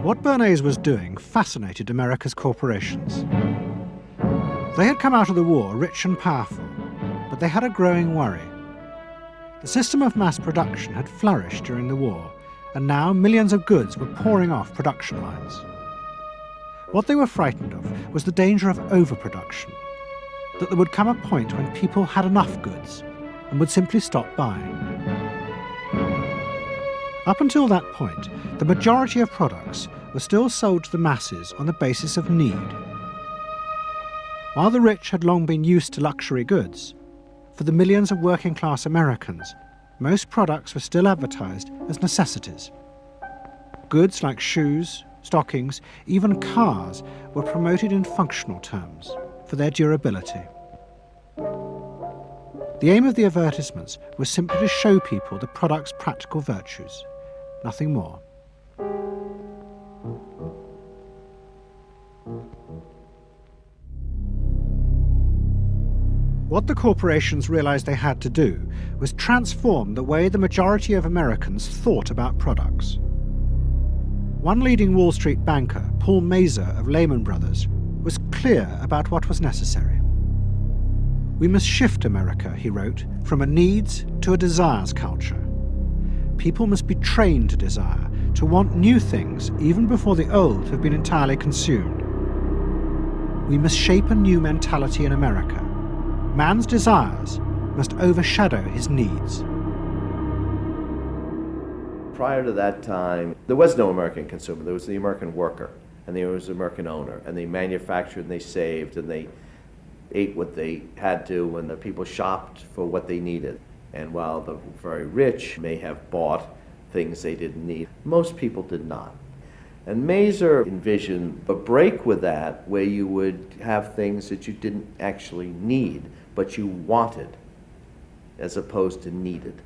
What Bernays was doing fascinated America's corporations. They had come out of the war rich and powerful, but they had a growing worry. The system of mass production had flourished during the war, and now millions of goods were pouring off production lines. What they were frightened of was the danger of overproduction, that there would come a point when people had enough goods and would simply stop buying. Up until that point, the majority of products were still sold to the masses on the basis of need. While the rich had long been used to luxury goods, for the millions of working-class Americans, most products were still advertised as necessities. Goods like shoes, stockings, even cars were promoted in functional terms for their durability. The aim of the advertisements was simply to show people the product's practical virtues, nothing more. What the corporations realized they had to do was transform the way the majority of Americans thought about products. One leading Wall Street banker, Paul Mazur of Lehman Brothers, was clear about what was necessary. "We must shift America," he wrote, "from a needs to a desires culture. People must be trained to desire, to want new things even before the old have been entirely consumed. We must shape a new mentality in America. Man's desires must overshadow his needs." Prior to that time, there was no American consumer. There was the American worker, and there was the American owner, and they manufactured and they saved and they ate what they had to, and the people shopped for what they needed. And while the very rich may have bought things they didn't need, most people did not. And Mazur envisioned a break with that, where you would have things that you didn't actually need, but you wanted, as opposed to needed.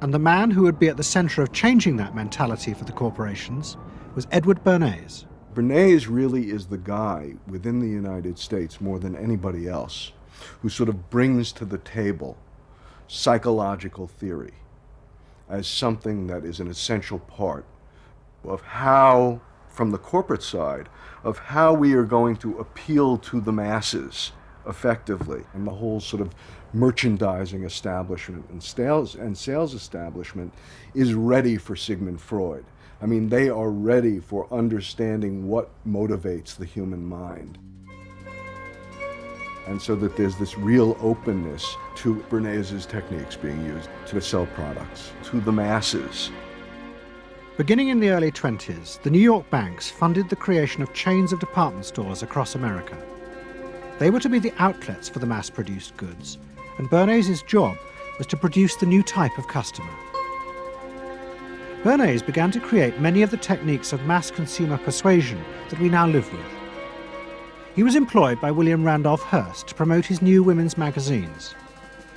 And the man who would be at the center of changing that mentality for the corporations was Edward Bernays. Bernays really is the guy within the United States, more than anybody else, who sort of brings to the table psychological theory as something that is an essential part of how, from the corporate side, of how we are going to appeal to the masses effectively. And the whole sort of merchandising establishment and sales establishment is ready for Sigmund Freud. I mean, they are ready for understanding what motivates the human mind. And so that there's this real openness to Bernays' techniques being used to sell products to the masses. Beginning in the early 20s, the New York banks funded the creation of chains of department stores across America. They were to be the outlets for the mass-produced goods, and Bernays' job was to produce the new type of customer. Bernays began to create many of the techniques of mass consumer persuasion that we now live with. He was employed by William Randolph Hearst to promote his new women's magazines,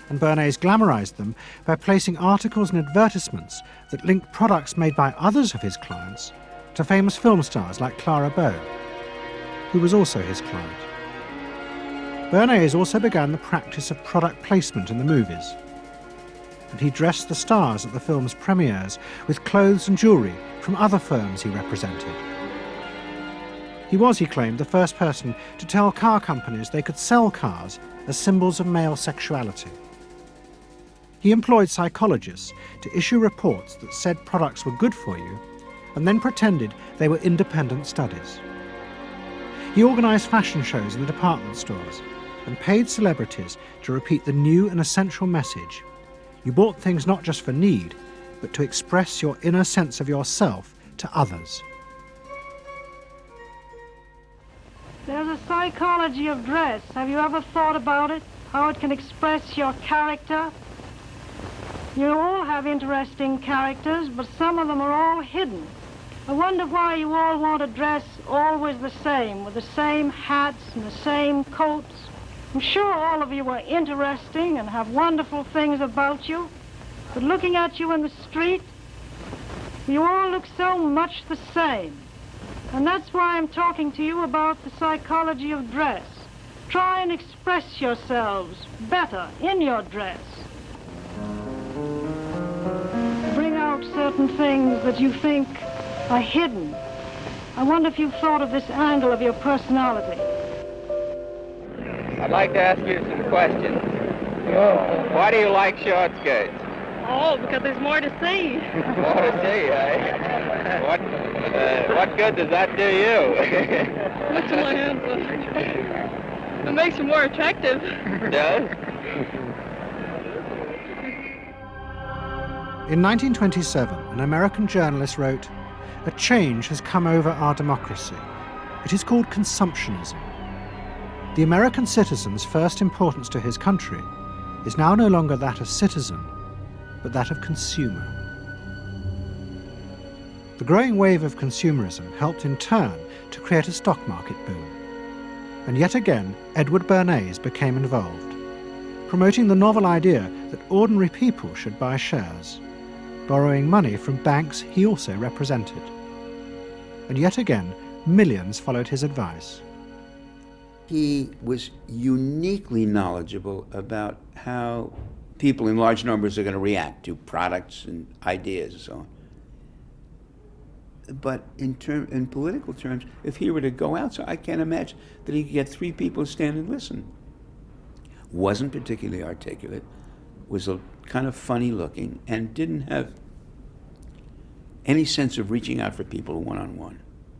and Bernays glamorized them by placing articles and advertisements that linked products made by others of his clients to famous film stars like Clara Bow, who was also his client. Bernays also began the practice of product placement in the movies, and he dressed the stars at the film's premieres with clothes and jewelry from other firms he represented. He was, he claimed, the first person to tell car companies they could sell cars as symbols of male sexuality. He employed psychologists to issue reports that said products were good for you, and then pretended they were independent studies. He organized fashion shows in the department stores and paid celebrities to repeat the new and essential message: you bought things not just for need, but to express your inner sense of yourself to others. There's a psychology of dress. Have you ever thought about it? How it can express your character? You all have interesting characters, but some of them are all hidden. I wonder why you all want to dress always the same, with the same hats and the same coats. I'm sure all of you are interesting and have wonderful things about you, but looking at you in the street, you all look so much the same. And that's why I'm talking to you about the psychology of dress. Try and express yourselves better in your dress. Bring out certain things that you think are hidden. I wonder if you've thought of this angle of your personality. I'd like to ask you some questions. Why do you like short skirts? Oh, because there's more to see. More to see, eh? What good does that do you? What's in my hands? It makes you more attractive. Does? In 1927, an American journalist wrote, "A change has come over our democracy. It is called consumptionism. The American citizen's first importance to his country is now no longer that of citizen, but that of consumer." The growing wave of consumerism helped in turn to create a stock market boom. And yet again, Edward Bernays became involved, promoting the novel idea that ordinary people should buy shares, borrowing money from banks he also represented. And yet again, millions followed his advice. He was uniquely knowledgeable about how people in large numbers are going to react to products and ideas and so on. But in political terms, if he were to go out, so I can't imagine that he could get 3 people to stand and listen. Wasn't particularly articulate, was a kind of funny looking, and didn't have any sense of reaching out for people one-on-one.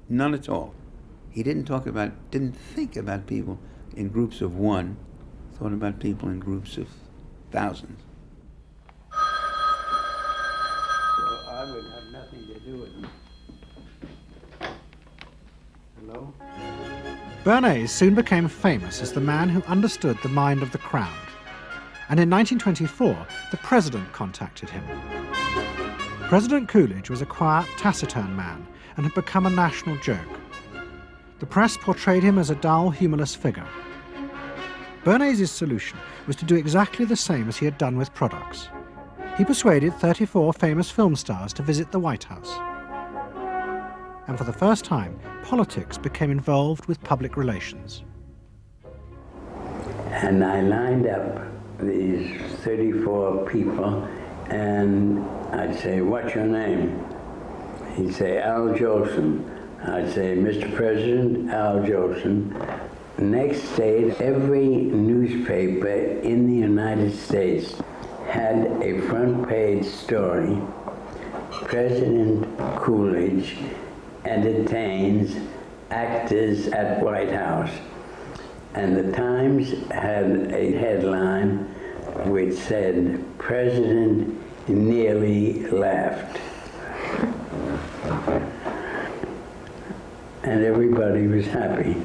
None at all. He didn't think about people in groups of one, thought about people in groups of thousands. So I would have nothing to do with him. Hello? Bernays soon became famous as the man who understood the mind of the crowd. And in 1924, the president contacted him. President Coolidge was a quiet, taciturn man and had become a national joke. The press portrayed him as a dull, humorless figure. Bernays' solution was to do exactly the same as he had done with products. He persuaded 34 famous film stars to visit the White House. And for the first time, politics became involved with public relations. And I lined up these 34 people, and I'd say, "What's your name?" He'd say, "Al Jolson." I'd say, "Mr. President, Al Jolson." Next day, every newspaper in the United States had a front page story. President Coolidge entertains actors at White House. And the Times had a headline which said, "President nearly laughed." And everybody was happy.